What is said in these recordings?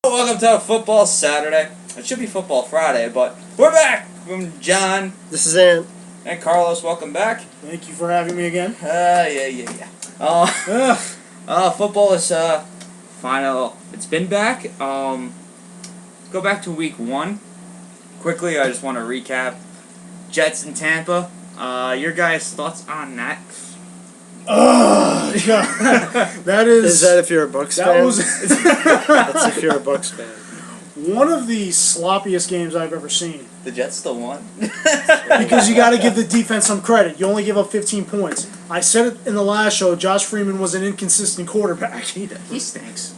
Welcome to Football Saturday. It should be Football Friday, but we're back from John. This is Ant. And Carlos, welcome back. Thank you for having me again. Yeah. Football is final. It's been back. Go back to week 1. Quickly, I just want to recap. Jets in Tampa. Your guys' thoughts on that? That is. Is that if you're a Bucks that fan? was That's if you're a Bucks fan. one of the sloppiest games I've ever seen. The Jets still won. Because you got to give the defense some credit. You only give up 15 points. I said it in the last show. Josh Freeman was an inconsistent quarterback. He stinks.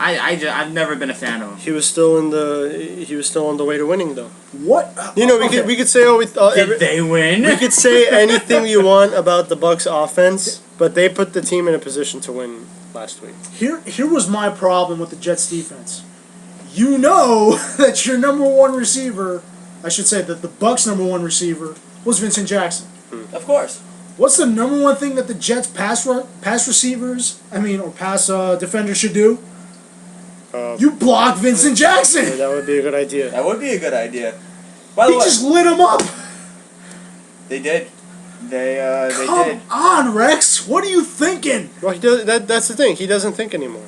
I've never been a fan of him. He was still on the way to winning though. What? You know, Okay. we could say Did they win? we could say anything you want about the Bucks offense, but they put the team in a position to win last week. Here was my problem with the Jets defense. You know that your number one receiver, I should say that the Bucks' number one receiver was Vincent Jackson. Of course. What's the number one thing that the Jets pass defenders should do? You block Vincent Jackson. Yeah, that would be a good idea. That would be a good idea. By the He way, just lit him up. they did. They did. Come on, Rex. What are you thinking? Well, he does. That's the thing. He doesn't think anymore.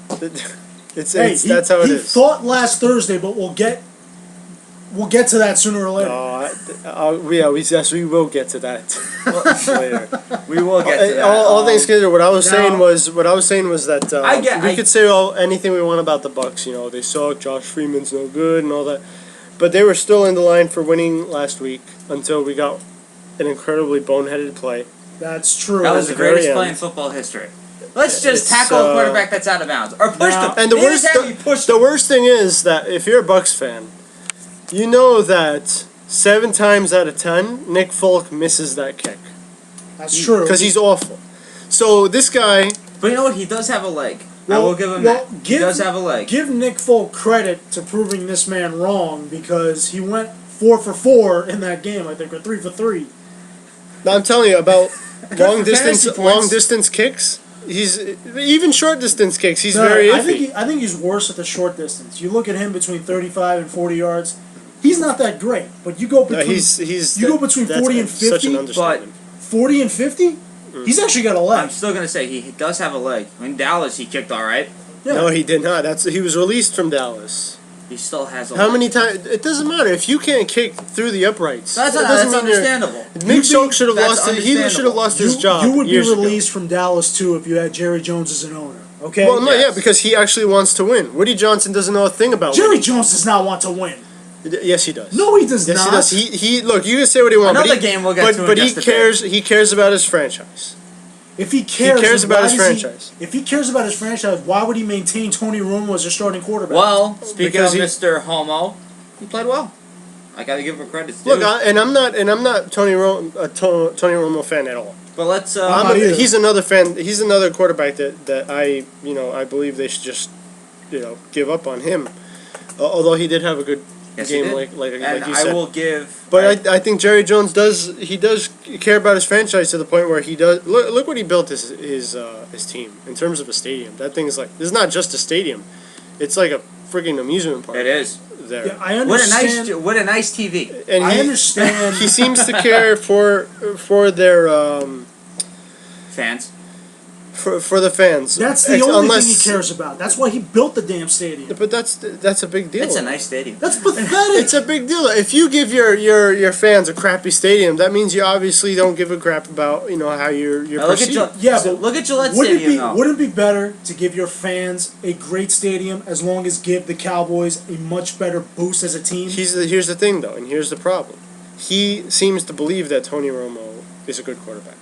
That's how it he is. thought last Thursday, but we'll get to that sooner or later. Yes, we will get to that later. We will get to that. All things considered, what I was now- saying was that we could say anything we want about the Bucks. You know, they suck. Josh Freeman's no good and all that, but they were still in the line for winning last week until we got an incredibly boneheaded play. That's true. That was the the very greatest end. play in football history. Let's just It's, tackle a quarterback that's out of bounds. Or push now- them. And the Maybe worst, it's how you push the worst thing is that if you're a Bucks fan, you know that 7 times out of 10, Nick Folk misses that kick That's true. because he's awful. So this guy, But you know what? He does have a leg. I Well- will give him well, that. He does have a leg. Give Nick Folk credit to proving this man wrong because he went 4 for 4 in that game, I think, or 3 for 3. I'm telling you about long fantasy points. distance kicks. He's even short distance kicks. He's No, very I iffy. think he's worse at the short distance. You look at him between 35 and 40 yards. He's not that great, but you go No, between you go between that's 40 and such an 50. understatement. 40 and 50. He's actually got a I'm leg. still gonna say he does have a leg. In Dallas, he kicked all right. Yeah. No, he did not. He was released from Dallas. He still has a How leg. many times? It doesn't matter if you can't kick through the uprights. That's it doesn't mean you're- understandable. Mick Schultz should have That's lost. He should have lost his job. You would be years ago. released from Dallas too if you had Jerry Jones as an owner. Okay. Well, no, Yes. yeah, because he actually wants to win. Woody Johnson doesn't know a thing about Jerry winning. Jones does not want to win. Yes, he does. No, he does Yes, not. he does. He look. You can say what he wants. Another but he, game we'll get but, to in But he just a bit. cares. He cares about his franchise. If he cares, cares then about why his does franchise. If he cares about his franchise, why would he maintain Tony Romo as a starting quarterback? Well, speaking Because of he- Mr. Homo, he played well. I gotta give him credit. Look, I'm not Tony Romo fan at all. But let's. not either. He's another fan. He's another quarterback that I believe they should just give up on him. Although he did have a good Yes, he game, did. like and you I said. will give. But I think Jerry Jones does care about his franchise to the point where he does look what he built his team in terms of a stadium. That thing is like, this is not just a stadium, it's like a freaking amusement park. It is. There. Yeah, I understand. What a nice TV. And I understand. He seems to care for their Fans. for the fans. That's the only thing he cares about. That's why he built the damn stadium. But that's a big deal. It's a nice stadium. That's pathetic. It's a big deal. If you give your fans a crappy stadium, that means you obviously don't give a crap about how you're Now look at perceived. but look at Gillette wouldn't Stadium it be though. wouldn't it be better to give your fans a great stadium as long as give the Cowboys a much better boost as a team? Here's the thing though, and here's the problem. He seems to believe that Tony Romo is a good quarterback.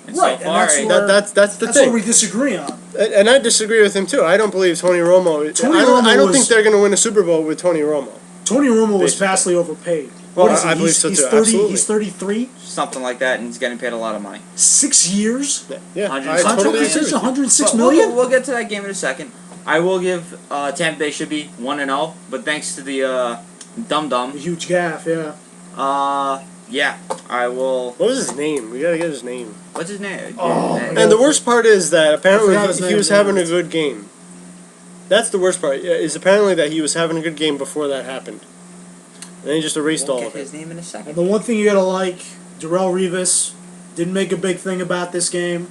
And Right, so and far, that's he- where- That's the That's thing. what we disagree on. And I disagree with him too. I don't believe Tony Romo. Tony I Romo don't was- think they're going to win a Super Bowl with Tony Romo. Tony Romo was Basically. vastly overpaid. Well, What is he? I believe He's- so he's too, 30, absolutely. He's 33. something like that, and he's getting paid a lot of money. 6 years. Yeah, 100 I totally contract agree. with you. 106 But million. we'll get to that game in a second. I will give Tampa Bay should be 1-0, but thanks to the dum A dum, huge gaff. Yeah. yeah, I will. What was his name? We got to get his name. What's his name? Oh, Yeah, And the worst part is that apparently I forgot his he name. was having a good game. That's the worst part. Is apparently that he was having a good game before that happened. And then he just erased all of it. His name in a second. And the one thing you gotta like, Darrelle Revis didn't make a big thing about this game.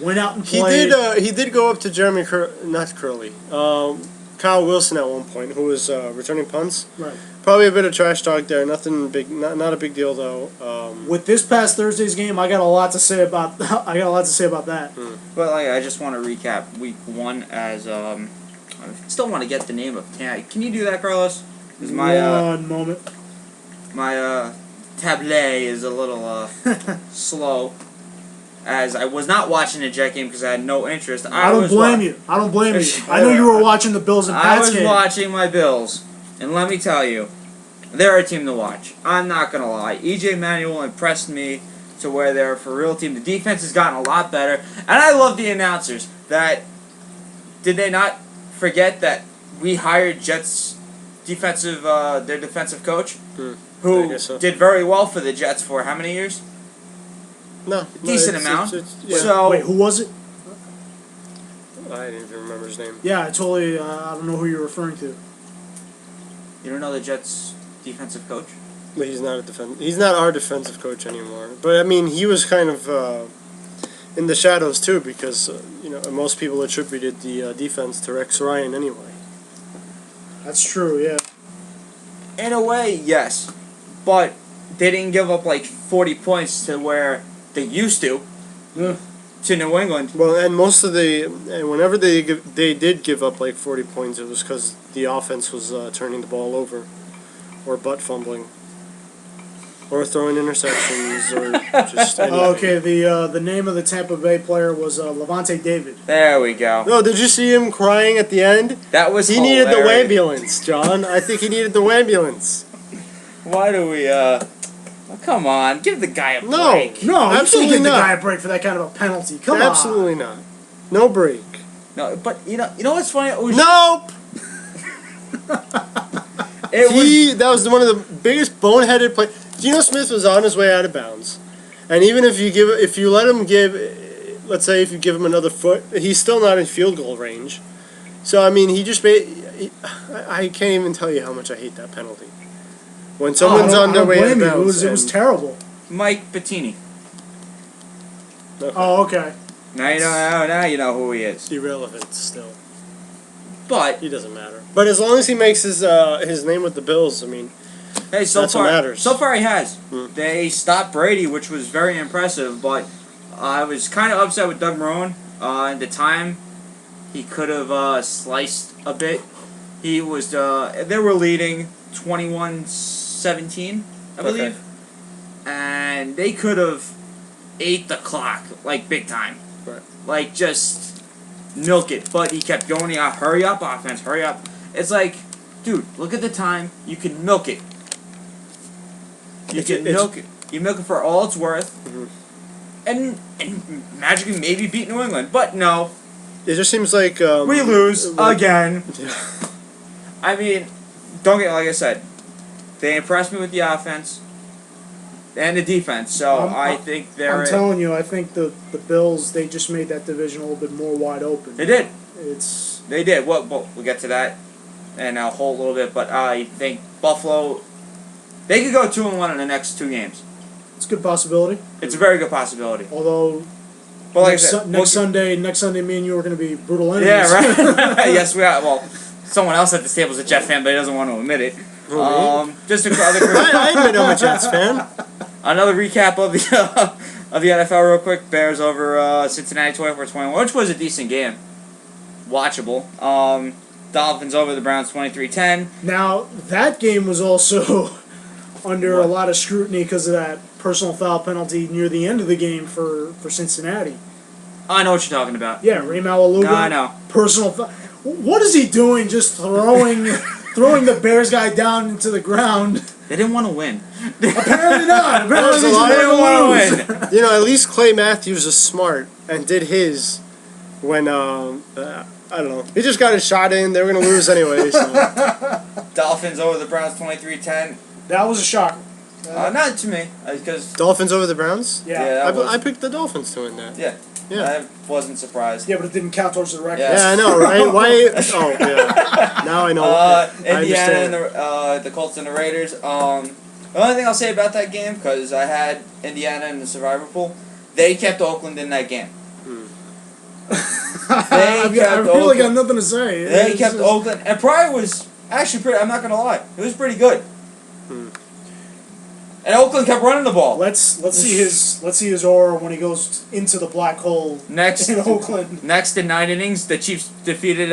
Went out and played. He did go up to Jeremy Kyle Wilson at one point, who was returning punts. Right. Probably a bit of trash talk there. Nothing big. Not a big deal though. With this past Thursday's game, I got a lot to say about. That. But I just want to recap week 1 as I still want to get the name of Can you do that, Carlos? One moment. My tablet is a little slow, as I was not watching the Jet game because I had no interest. I don't blame you. I know you were watching the Bills and Pats game. I was watching my Bills, and let me tell you, they're a team to watch. I'm not gonna lie. EJ Manuel impressed me to where they're a for real team. The defense has gotten a lot better, and I love the announcers. Did they not forget that we hired Jets their defensive coach, who did very well for the Jets for how many years? No, decent amount. Yeah. So wait, who was it? I didn't even remember his name. Yeah, I totally. I don't know who you're referring to. You don't know the Jets defensive coach? But he's not He's not our defensive coach anymore. But I mean, he was kind of in the shadows too, because most people attributed the defense to Rex Ryan anyway. That's true. Yeah. In a way, yes, but they didn't give up like 40 points to where they used to. Yeah. To New England. Well, and whenever they did give up like 40 points, it was because the offense was turning the ball over, or butt fumbling, or throwing interceptions, or just anything. Okay, the name of the Tampa Bay player was Levante David. There we go. No, did you see him crying at the end? That was He needed the wambulance, John. I think he needed the wambulance. Why do we, come on, give the guy a break. No, absolutely you can't give the not. guy a break for that kind of a penalty. Come on. Absolutely not. No break. No, but you know what's funny? Nope. That was one of the biggest boneheaded plays. Geno Smith was on his way out of bounds, and even if you let him let's say if you give him another foot, he's still not in field goal range. So I mean, he just made. I can't even tell you how much I hate that penalty. When someone's on their way out of bounds, it was terrible. Mike Bettini. Okay. Oh, okay. Now you know who he is. Irrelevant still. But he doesn't matter. But as long as he makes his name with the Bills, I mean, hey, that's what matters. So far he has. They stopped Brady, which was very impressive. But I was kind of upset with Doug Marrone. At the time, he could have sliced a bit. He was. They were leading 21-17, I believe, okay. And they could have ate the clock like big time. Right. Like just milk it, but he kept going. Hurry up, offense, hurry up. It's like, dude, look at the time. You can milk it. You can milk it. You milk it for all it's worth, and magically maybe beat New England. But no, it just seems like we lose again. Yeah. I mean, like I said, they impressed me with the offense and the defense. So I think they're. I'm telling you, I think the Bills, they just made that division a little bit more wide open. They did. They did. Well, we'll get to that, and I'll hold a little bit. But I think Buffalo, they could go 2-1 in the next 2 games. It's a good possibility. It's a very good possibility. Although, but like next Sunday, me and you are going to be brutal enemies. Yeah, right. Yes, we are. Well, someone else at this table is a Jet fan, but he doesn't want to admit it. Just I admit I'm a Jets fan. Another recap of the NFL real quick. Bears over Cincinnati 24-21, which was a decent game. Watchable. Dolphins over the Browns 23-10. Now, that game was also under a lot of scrutiny because of that personal foul penalty near the end of the game for Cincinnati. I know what you're talking about. Yeah, Rey Maualuga. No, I know. Personal foul. What is he doing just throwing the Bears guy down into the ground? They didn't want to win. Apparently not. Apparently they didn't want to win. At least Clay Matthews is smart and did his when, I don't know. He just got his shot in. They were going to lose anyway. So. Dolphins over the Browns 23-10. That was a shocker. Not to me. Because Dolphins over the Browns? Yeah. I picked the Dolphins to win that. Yeah. I wasn't surprised. Yeah, but it didn't count towards the record. Yes. Yeah, I know, right? Why? Oh, yeah. Now I know. Indiana and the Colts and the Raiders. The only thing I'll say about that game, because I had Indiana in the survivor pool, they kept Oakland in that game. I really got nothing to say. They kept Oakland, and Pryor was actually pretty. I'm not gonna lie, it was pretty good. And Oakland kept running the ball. Let's see his aura when he goes into the black hole Next in Oakland. Next in 9 innings, the Chiefs defeated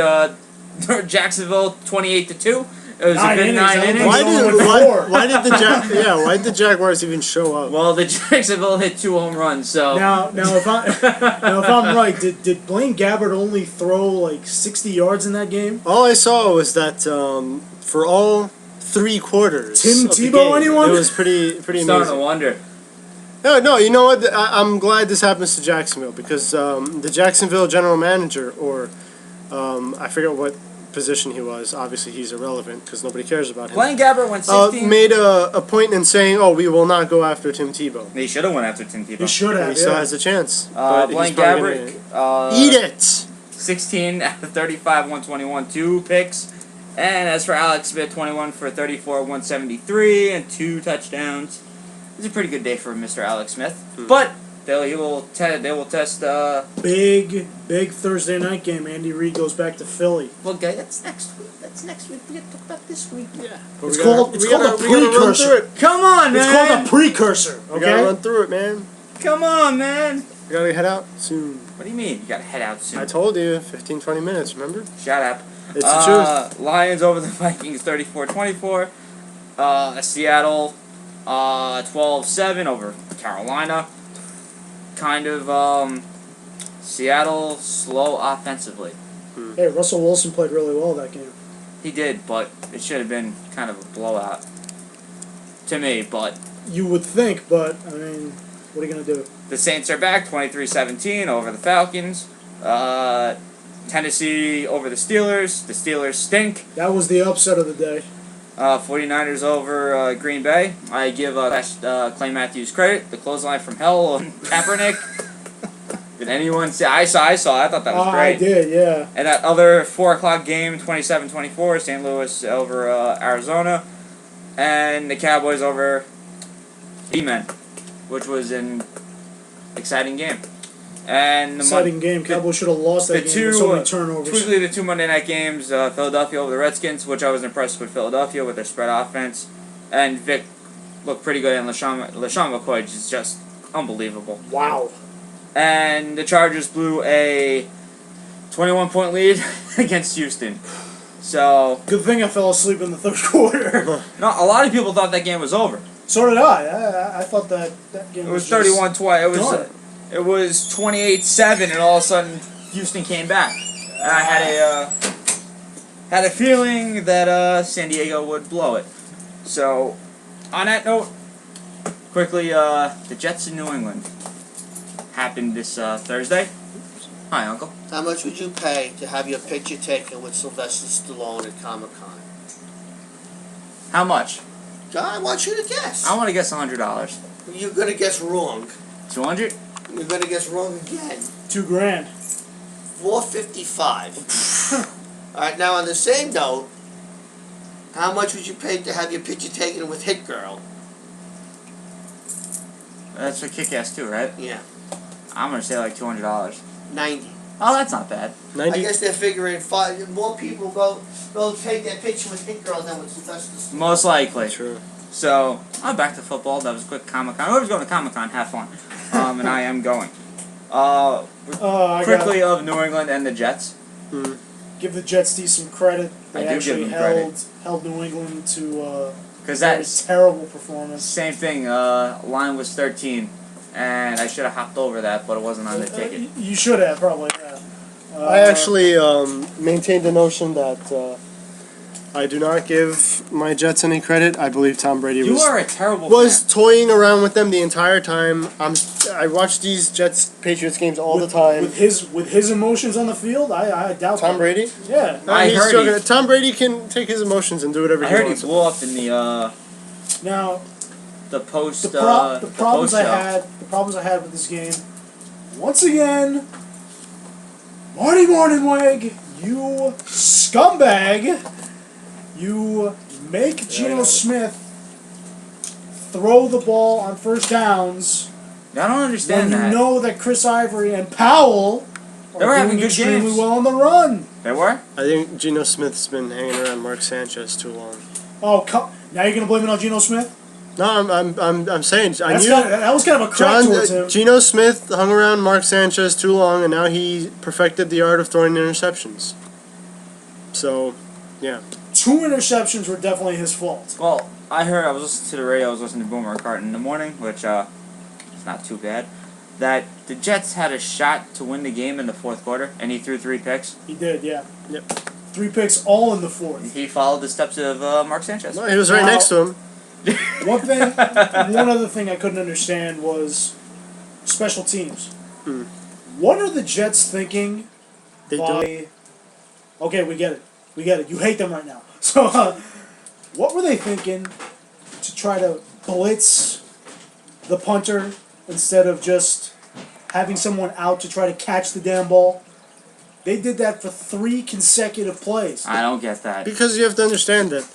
Jacksonville 28-2. It was a good 9 innings. Why did the Jaguars even show up? Well, the Jacksonville hit 2 home runs. So now if I'm right, did Blaine Gabbert only throw like 60 yards in that game? All I saw was that for all 3 quarters. Tim Tebow, anyone? It was pretty amazing. Starting to wonder. No, you know what? I'm glad this happens to Jacksonville because the Jacksonville general manager, or I forget what position he was. Obviously, he's irrelevant because nobody cares about him. Blaine Gabbert went 16. Made a point in saying, "Oh, we will not go after Tim Tebow." They should have went after Tim Tebow. He should have. He still has a chance. Blaine Gabbert. Eat it. 16 out of 35, 121, 2 picks. And as for Alex Smith, 21 for 34, 173, and 2 touchdowns. It's a pretty good day for Mr. Alex Smith. But they will test. Big Thursday night game. Andy Reid goes back to Philly. Well, guys, that's next week. That's next week. We get to talk about this week. Yeah. It's called a precursor. Come on, man. It's called a precursor. Okay. We gotta run through it, man. Come on, man. We gotta head out soon. What do you mean? You gotta head out soon. I told you, 15, 20 minutes. Remember? Shut up. It's the truth. Lions over the Vikings 34-24. Seattle 12-7 over Carolina. Kind of Seattle slow offensively. Hey, Russell Wilson played really well that game. He did, but it should have been kind of a blowout to me, but you would think, but I mean, what are you gonna do? The Saints are back 23-17 over the Falcons. Tennessee over the Steelers. The Steelers stink. That was the upset of the day. 49ers over Green Bay. I give Clay Matthews credit. The clothesline from hell on Kaepernick. Did anyone see? I saw. I thought that was great. I did, yeah. And that other 4 o'clock game, 27-24, St. Louis over Arizona. And the Cowboys over E-Men, which was an exciting game. And exciting game. Cowboys should have lost that game with so many turnovers. Quickly, the 2 Monday night games, Philadelphia over the Redskins, which I was impressed with Philadelphia with their spread offense. And Vic looked pretty good, and LaShawn McCoy is just unbelievable. Wow. And the Chargers blew a 21-point lead against Houston. So good thing I fell asleep in the third quarter. No, a lot of people thought that game was over. So did I. I thought that game was 31-20. It was 28-7, and all of a sudden Houston came back. And I had a feeling that San Diego would blow it. So, on that note, quickly, the Jets in New England happened this Thursday. Hi, Uncle. How much would you pay to have your picture taken with Sylvester Stallone at Comic-Con? How much? I want you to guess. I want to guess $100. You're going to guess wrong. 200? You're going to guess wrong again. $2,000. $455. All right, now on the same note, how much would you pay to have your picture taken with Hit Girl? That's for Kick-Ass 2, right? Yeah. I'm going to say like $200. 90. Oh, that's not bad. 90? I guess they're figuring more people go take their picture with Hit Girl than with Sylvester Stallone. Most likely. True. So, back to football. That was a quick Comic-Con. Whoever's going to Comic-Con, have fun. And I am going. Quickly of New England and the Jets. Give the Jets some credit. They I do actually give them held New England to a that's terrible performance. Same thing. Line was 13, and I should have hopped over that, but it wasn't on the ticket. You should have probably. Yeah. I actually maintained the notion that I do not give my Jets any credit. I believe Tom Brady are a terrible was fan. toying around with them the entire time. I watch these Jets Patriots games all the time. With his emotions on the field, I doubt Tom Brady. Yeah, Tom Brady can take his emotions and do whatever he wants. I heard he blew up in the now the post the problems post I had with this game once again, Marty Morningweg, you scumbag, you make Geno Smith throw the ball on first downs. I don't understand when that. You know that Chris Ivory and Powell They were having good extremely games. well on the run. They were? I think Geno Smith's been hanging around Mark Sanchez too long. Oh, now you're gonna blame it on Geno Smith? No, I'm saying That was kind of a crack towards him. Geno Smith hung around Mark Sanchez too long, and now he perfected the art of throwing interceptions. So, yeah. 2 interceptions were definitely his fault. Well, I was listening to the radio, I was listening to Boomer Carton in the morning, which, it's not too bad, that the Jets had a shot to win the game in the fourth quarter, and he threw 3 picks. He did, yeah. Yep. 3 picks, all in the fourth. He followed the steps of Mark Sanchez. No, he was right next to him. One other thing I couldn't understand was special teams. What are the Jets thinking? Okay, we get it. You hate them right now. So, what were they thinking to try to blitz the punter instead of just having someone out to try to catch the damn ball? They did that for 3 consecutive plays. I don't get that. Because you have to understand that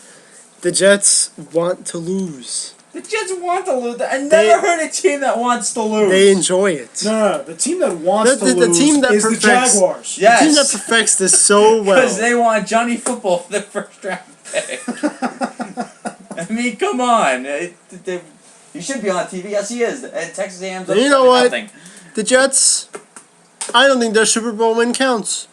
the Jets want to lose. The Jets want to lose. I never heard a team that wants to lose. They enjoy it. No. The team that wants to lose the team that is the Jaguars. Yes. The team that perfects this so well. Because they want Johnny Football for the first round pick. I mean, come on. He should be on TV. Yes, he is. Texas A&M's up You know what? nothing. The Jets, I don't think their Super Bowl win counts.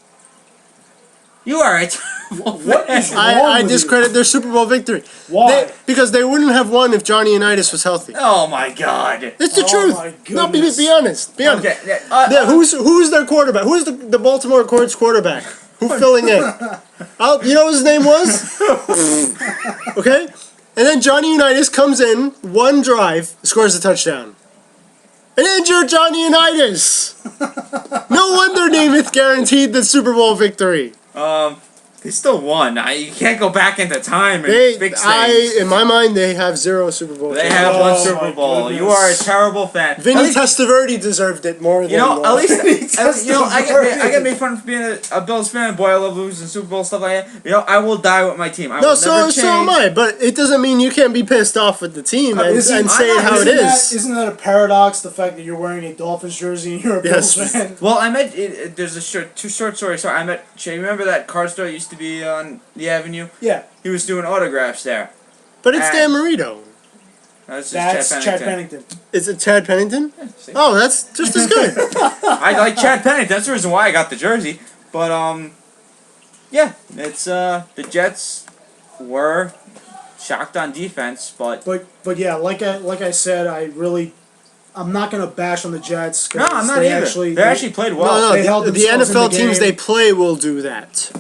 You are a terrible What is fan. wrong I with discredit their Super Bowl victory. Why? Because they wouldn't have won if Johnny Unitas was healthy. Oh my God. It's the Oh truth. my No, be goodness. honest. Be honest. Okay. Who's their quarterback? Who's the Baltimore Colts quarterback? Who's filling in? You know what his name was? Okay? And then Johnny Unitas comes in, one drive, scores a touchdown. An injured Johnny Unitas! No wonder Namath guaranteed the Super Bowl victory. They still won. You can't go back into time and fix things. In my mind, they have 0 Super Bowl. They have one Oh, Super my Bowl. goodness. You are a terrible fan. Vinny Testaverde deserved it more than... At least I Testaverde. get made fun for being a Bills fan. Boy, I love losing Super Bowl stuff like that. I will die with my team. I will never change. So am I. But it doesn't mean you can't be pissed off with the team and say it how it is. Isn't that a paradox? The fact that you're wearing a Dolphins jersey and you're a Bills fan. Well, I met. There's two short stories. Sorry, I met. You remember that car store used to be on the Avenue? Yeah. He was doing autographs there. But it's Dan Marino. That's Chad Pennington. Is it Chad Pennington? Yeah, see? Oh, that's just as good. I like Chad Pennington. That's the reason why I got the jersey. But yeah, it's the Jets were shocked on defense, but yeah, like I said, I'm not gonna bash on the Jets. no, I'm not they either. They actually played well. They held The themselves in NFL the teams game. they play will do that.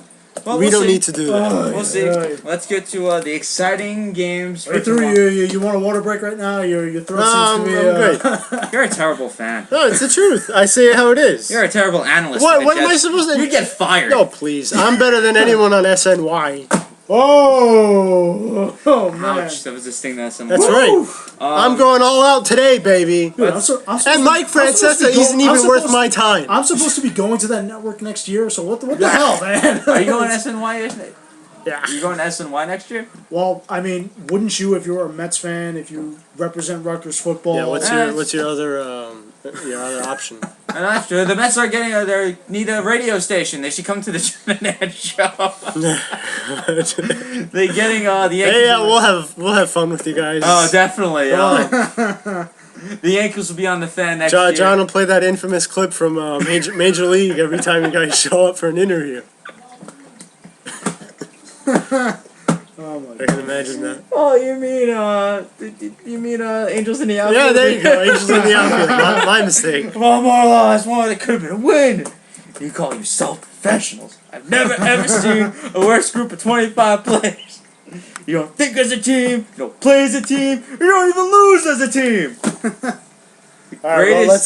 Well, we we'll don't see. need to do that. We'll see. Let's get to the exciting games. For tomorrow. You want a water break right now? Your throat seems to be. I'm good. You're a terrible fan. No, it's the truth. I say it how it is. You're a terrible analyst. What? for the What am I Jets. supposed to? You'd get fired. No, please. I'm better than anyone on SNY. Oh man! Ouch! That was a sting that That's right. I'm going all out today, baby. Dude, And Mike Francesa isn't even worth my time. I'm supposed to be going to that network next year, so what the hell, man? Are you going SNY? Yeah. You going to SNY next year? Well, I mean, wouldn't you if you were a Mets fan, if you represent Rutgers football? Yeah. What's your other option? And that's true. The Mets are getting they need a radio station. They should come to the Jim and Ed show. They're getting the Yankees. Hey, yeah, we'll have fun with you guys. Oh, definitely. The Yankees will be on the fan next year. John will play that infamous clip from Major League every time you guys show up for an interview. Oh my I can imagine that. Oh, you mean Angels in the outfield? Yeah, there you go. Angels in the outfield. My mistake. One more loss, it could have been a win. You call yourself professionals. I've never ever seen a worse group of 25 players. You don't think as a team, you don't play as a team, you don't even lose as a team. All right, well,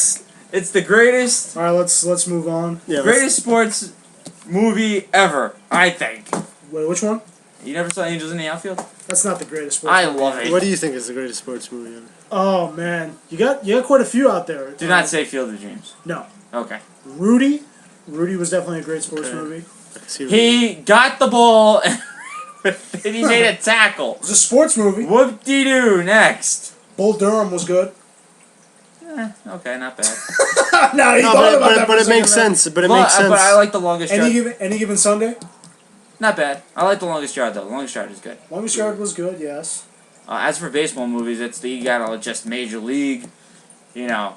It's the greatest. All right, let's move on. Yeah, Greatest sports movie ever, I think. Wait, which one? You never saw Angels in the Outfield? That's not the greatest sport. I love it. What do you think is the greatest sports movie ever? Oh man, you got quite a few out there. Do not say Field of Dreams. No. Okay. Rudy. Rudy was definitely a great sports Okay. movie. He got the ball and he made a tackle. It was a sports movie. Whoop-de-doo. Next. Bull Durham was good. Okay, not bad. No, he No, thought about that for a but it second makes there. sense. But it makes sense. But I like the longest yard. Any given Sunday. Not bad. I like the longest yard though. The longest yard is good. Longest Yard was good. Yes. As for baseball movies, you gotta just Major League, you know,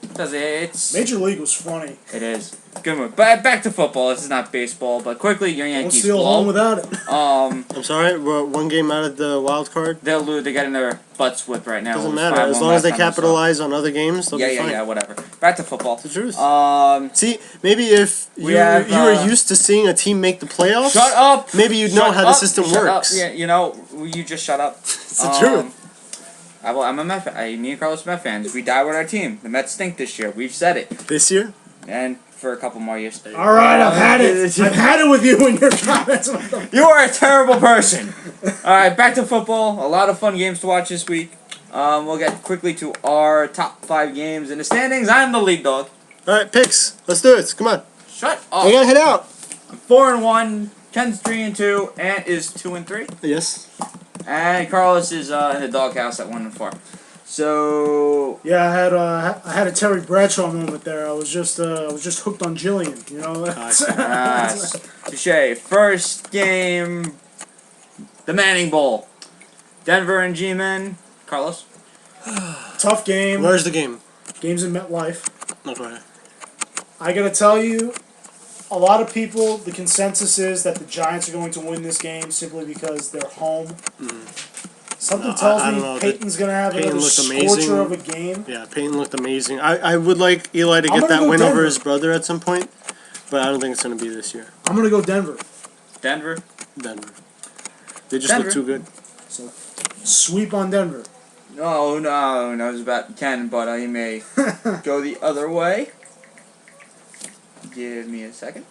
because it's Major League was funny. it is good movie. But back to football. This is not baseball, but quickly your Won't Yankees steal home blow. without it. I'm sorry. We're one game out of the wild card. They'll lose. They're getting their butts whipped right now. Doesn't It was matter 5-1 as long as they last time we saw. capitalize on other games. They'll be fine. Yeah, whatever. Back to football. It's the truth. See, Maybe if We you have, you were used to seeing a team make the playoffs, shut up. maybe you'd know Shut how the up. system Shut works. Up. Yeah, you know, you just shut up. It's the truth. I'm a Met fan. Me and Carlos Met fans. We die with our team. The Mets stink this year. We've said it, This year, and for a couple more years. All right, I've had it. I've had it with you and your comments. You are a terrible person. All right, back to football. A lot of fun games to watch this week. We'll get quickly to our top 5 games in the standings. I'm the lead dog. all right, picks. Let's do it. Come on. Shut I up. gotta head out. 4-1. Ken's 3-2. Ant is 2-3. Yes. And Carlos is in the doghouse at 1-4. So Yeah, I had a Terry Bradshaw moment there. I was just hooked on Jillian. You know. touche. First game, the Manning Bowl. Denver and G-Men. Carlos. Tough game. Where's the game? Games in MetLife. Okay. I gotta tell you, a lot of people, the consensus is that the Giants are going to win this game simply because they're home. Something tells I don't me know. Peyton's gonna have Peyton another looked scorcher amazing. of a game. Yeah, Peyton looked amazing. I would like Eli to I'm get gonna that go win over Denver. his brother at some point, but I don't think it's gonna be this year. I'm gonna go Denver. Denver. Denver. They just Denver. look too good. So sweep on Denver. No, it was about Ken, but I may go the other way. Give me a second.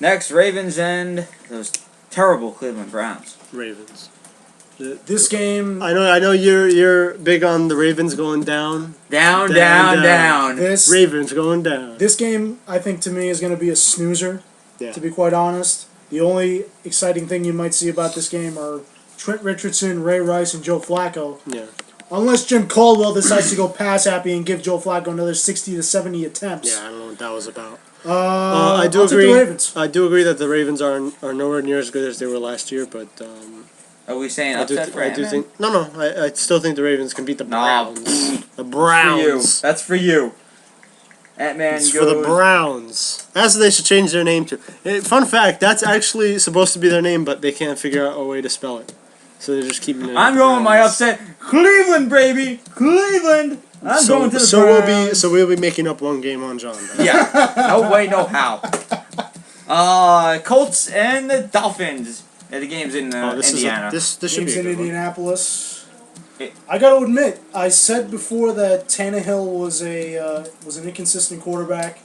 Next, Ravens and those terrible Cleveland Browns. Ravens. This game. I know you're big on the Ravens going down. Down. This Ravens going down. This game, I think, to me, is going to be a snoozer. Yeah. To be quite honest, the only exciting thing you might see about this game are Trent Richardson, Ray Rice, and Joe Flacco. Yeah. Unless Jim Caldwell decides to go pass happy and give Joe Flacco another 60 to 70 attempts. Yeah, I don't know what that was about. I I do I'll take agree. the Ravens. I do agree that the Ravens are nowhere near as good as they were last year, but Are we saying I do upset for I do Ant-Man? think no. I still think the Ravens can beat the Nah. Browns. The For you. Browns. That's for you. Ant-Man It's goes... for the Browns. That's what they should change their name to. Fun fact: that's actually supposed to be their name, but they can't figure out a way to spell it, so they're just keeping it. I'm the going with my Browns. upset. Cleveland, baby! Cleveland! I'm going to the Browns. we'll be making up one game on John. Then. Yeah. No way, no how. Colts and the Dolphins. The game's in This Indiana. this should Games be a in good one. Indianapolis. It- I got to admit, I said before that Tannehill was an inconsistent quarterback.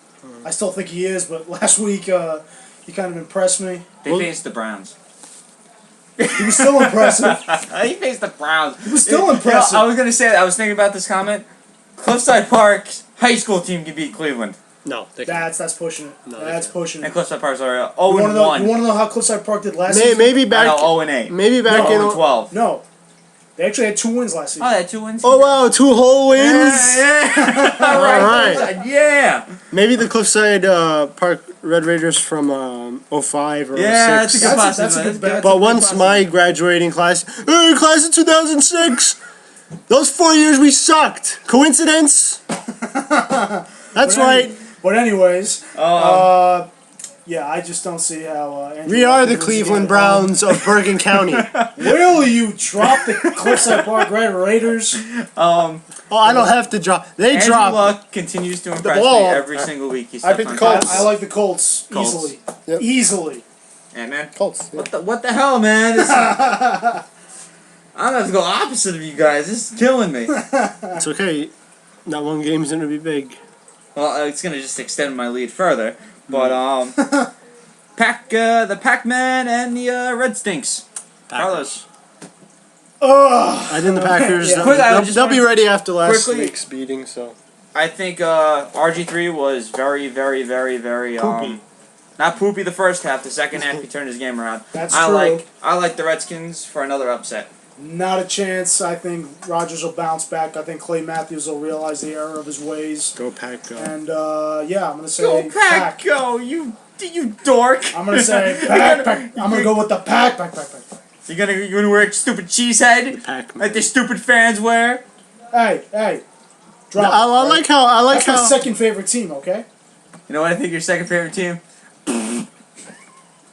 I still think he is, but last week he kind of impressed me. They faced the Browns. He was still impressive. He faced the Browns. He was still You know, impressive. I was gonna say that. I was thinking about this comment. Cliffside Park's high school team can beat Cleveland, No, they can't. That's pushing it. No, That's they can't. pushing and it. Cliffside Park's are You want to 0-1. know how Cliffside Park did last season? Maybe I back. know 0-8. Maybe back in. 0-12. No, they actually had 2 wins last season. Oh, they had 2 wins. Oh wow, 2 whole wins. Yeah. All right. Cliffside, yeah. Maybe the Cliffside Park Red Raiders from 05 or 06. Yeah, that's a good That's a possibility. good bet. But once my graduating class, class of 2006, those 4 years we sucked. Coincidence? That's right. But anyways, yeah, I just don't see how. Andrew We are Luck the wins Cleveland again at home. Browns of Bergen County. Will you drop the Cliffside Park Red Raiders? Oh, I don't have to drop. They Andrew drop. Luck continues to impress me ball. every single week. He's I picked the steps on Colts. top. I like the Colts, Colts. easily. Yep. Easily. Yeah, man. Colts. What the hell, man? This I'm gonna have to go opposite of you guys. This is killing me. It's okay. That one game's gonna be big. Well, it's gonna just extend my lead further. But the Pac-Man and the Red Stinks. Carlos. Ugh. I think the Packers. Yeah. Quick, I just They'll be wanna- ready after last quickly- week's beating. So I think RG3 was very, very, very, very Poopy. not poopy the first half. The second half, he turned his game around. That's I true. like the Redskins for another upset. Not a chance. I think Rodgers will bounce back. I think Clay Matthews will realize the error of his ways. Go Pack, go. And yeah, I'm gonna say Go Pack, go! You dork! I'm gonna say pack. I'm gonna go with the pack. You gonna wear a stupid cheese head Pack, like the stupid fans wear? Hey, drop. I like how That's my second favorite team. Okay. You know what I think your second favorite team?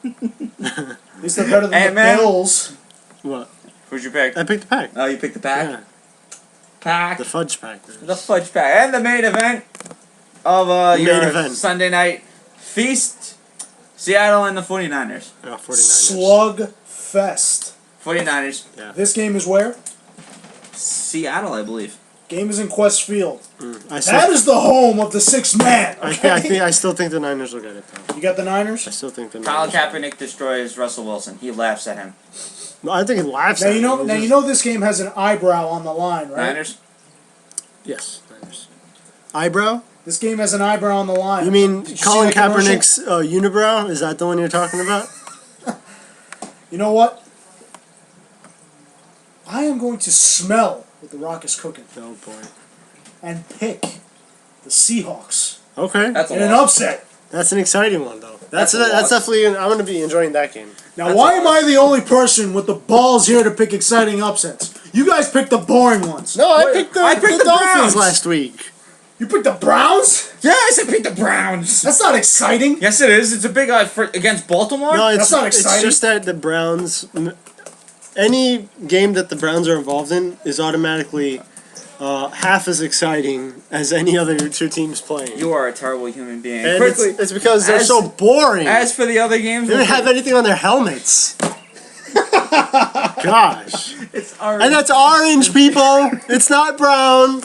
At least they're better than Hey, the man. Bills. What? Who's your pick? I picked the Pack. Oh, you picked the Pack? Yeah, Pack. the Fudge Pack. The Fudge Pack. And the main event of your Main event. Sunday night feast. Seattle and the 49ers. Oh, 49ers. Slug Fest. 49ers. This game is where? Seattle, I believe. Game is in Quest Field. I That is the home of the sixth man. Okay? I still think the Niners will get it, though. You got the Niners? I still think the Colin Niners. Kaepernick destroys Russell Wilson. He laughs at him. No, I think he laughs Now at you know. him. Now you know this game has an eyebrow on the line, right? Niners? Yes, Niners. Eyebrow? This game has an eyebrow on the line. You mean Did you see Colin that commercial? Kaepernick's unibrow? Is that the one you're talking about? You know what? I am going to smell what the Rock is cooking Oh boy. and pick the Seahawks Okay, That's a in an lot. upset. that's an exciting one though. That's That's a lot. that's definitely. I'm gonna be enjoying that game. Now, That's why a am I the only person with the balls here to pick exciting upsets? You guys picked the boring ones. No, I Wait, picked I picked the the Dolphins Browns. last week. You picked the Browns? Yes, I picked the Browns. That's not exciting. Yes, it is. It's a big against Baltimore. No, That's not exciting. It's just that the Browns. Any game that the Browns are involved in is automatically half as exciting as any other two teams playing. You are a terrible human being. And Quickly, it's because they're as- so boring. as for the other games, They don't have anything on their helmets. Gosh. it's orange. And that's orange, people. It's not brown.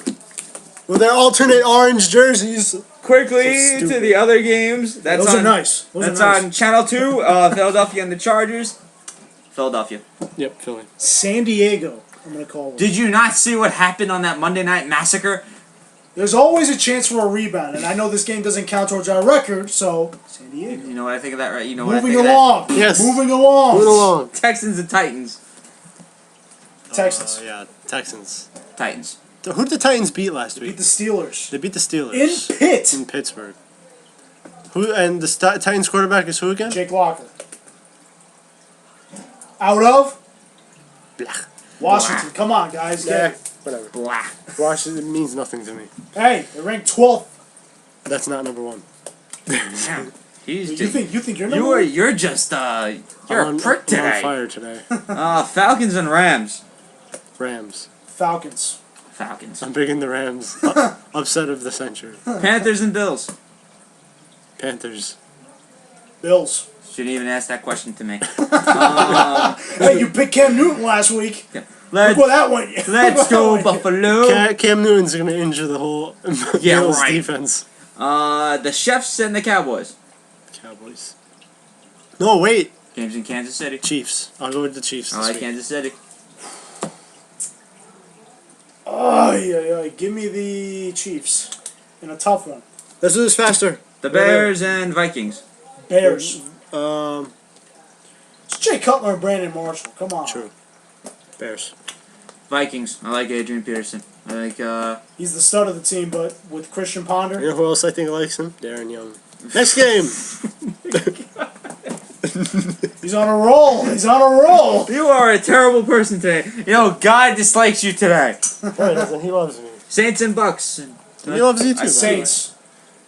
With their alternate orange jerseys. Quickly So to stupid. the other games. That's Those on, are nice. Those That's are nice. on Channel 2, Philadelphia and the Chargers. Philadelphia. Yep, Philly. San Diego, I'm going to call them. Did you not see what happened on that Monday Night Massacre? There's always a chance for a rebound, and I know this game doesn't count towards our record, so San Diego. You know what I think of that, right? You know what I Moving think along. Yes. Moving along. Moving along. of that? Texans and Titans. Texans. Yeah, Texans. Titans. Who did the Titans beat last Beat week? the Steelers. They beat the Steelers. In Pitt. In Pittsburgh. Who and the Titans quarterback is who again? Jake Locker. Out of Blech. Washington. Come on, guys. Yeah, Get it. whatever. Blah. Washington means nothing to me. Hey, they're ranked 12th. That's not number one. Damn. He's You just, think you're number one? you're just you're I'm a prick I'm on today. fire today. Falcons and Rams. Rams. Falcons. Falcons. I'm picking the Rams. Upset of the century. Panthers and Bills. Panthers. Bills. Shouldn't even ask that question to me. Hey, you picked Cam Newton last week. Look Let's where that went. let's go Buffalo. Cam Newton's gonna injure the whole Yeah, Bills right. defense. The Chefs and the Cowboys. Cowboys. No, wait. Games in Kansas City. Chiefs. I'll go with the Chiefs. I This like week. Kansas City. Oh, yeah. Give me the Chiefs. In a tough one. Let's do this faster. The Bears and Vikings. Bears. It's It's Jay Cutler and Brandon Marshall. Come on. true. Bears. Vikings. I like Adrian Peterson. I like He's the stud of the team, but with Christian Ponder. You know who else I think likes him? Darren Young. Next game. He's on a roll. He's on a roll. You are a terrible person today. You know, God dislikes you today. No, he doesn't. He loves me. Saints and Bucks. He loves you too. by the way. Saints.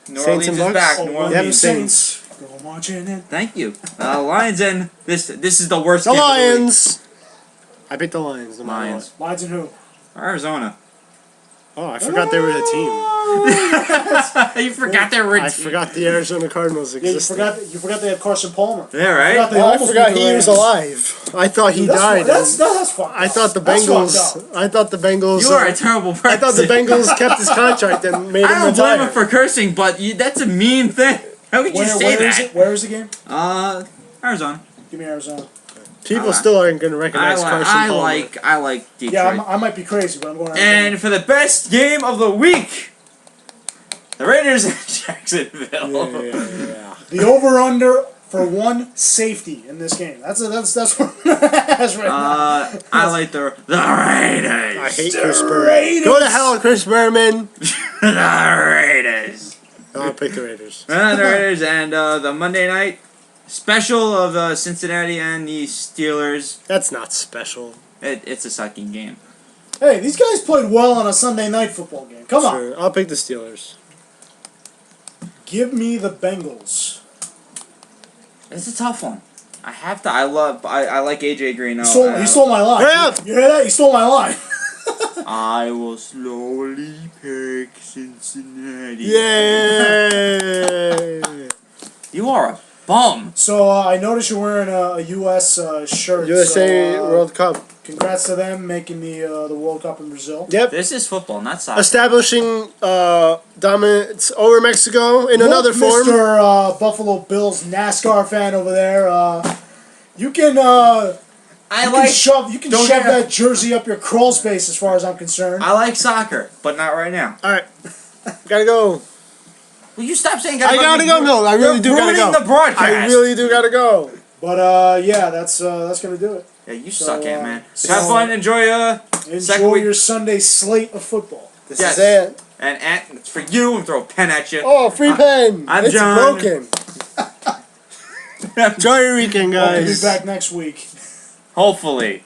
New Saints Orleans and is Bucks? back. Oh, New Yep, Orleans. Saints. Go marching in. Thank you. Lions and this is the worst The game of the week. Lions. I picked the Lions. No matter Lions. Lions and who? Arizona. what. Oh, I forgot they were a team. You forgot they were a I team. forgot the Arizona Cardinals Yeah, you existed. forgot they had Carson Palmer. Yeah, right? forgot they Oh, I almost forgot beat the he was Rams. alive. I thought he Dude, that's died. That's fucked I up. thought the That's fucked Bengals. up. I thought the Bengals. You are a terrible person. I thought the Bengals kept his contract and made I him don't blame retire. him for cursing, but that's a mean thing. How could you say Where is that? it? Where is the game? Arizona. Give me Arizona. People still aren't going to recognize Carson Palmer. I like Detroit. Yeah, I might be crazy, but I'm going Arizona. And for the best game of the week, The Raiders in Jacksonville. Yeah. The over/under for one safety in this game. That's what that's right now. I like the Raiders. I hate Chris Berman. Go to hell, Chris Berman. The Raiders. I'll pick the Raiders. The Raiders and the Monday night special of Cincinnati and the Steelers. That's not special. It's a sucking game. Hey, these guys played well on a Sunday night football game. Come on. Sure. I'll pick the Steelers. Give me the Bengals. It's a tough one. I have to. I like AJ Green. He stole my line. Hurry up! You hear that? He stole my line. I will slowly pick Cincinnati. Yay! You are a bum. So I noticed you're wearing a U.S. shirt. USA so, World Cup. Congrats to them making the World Cup in Brazil. Yep. This is football, not soccer. Establishing dominance over Mexico in another form. Mr. Buffalo Bills NASCAR fan over there. You can shove that jersey up your crawl space as far as I'm concerned. I like soccer, but not right now. All right. Gotta go. Will you stop saying I gotta go. No, I really do gotta go. Ruining the broadcast. I really do gotta go. But yeah, that's gonna do it. Yeah, you suck, Ant-Man. Have fun. Enjoy Enjoy your Sunday slate of football. This is it. And Ant, it's for you. And throw a pen at you. Oh, free pen. I'm it's John. broken. Enjoy your weekend, guys. I'll be back next week. Hopefully.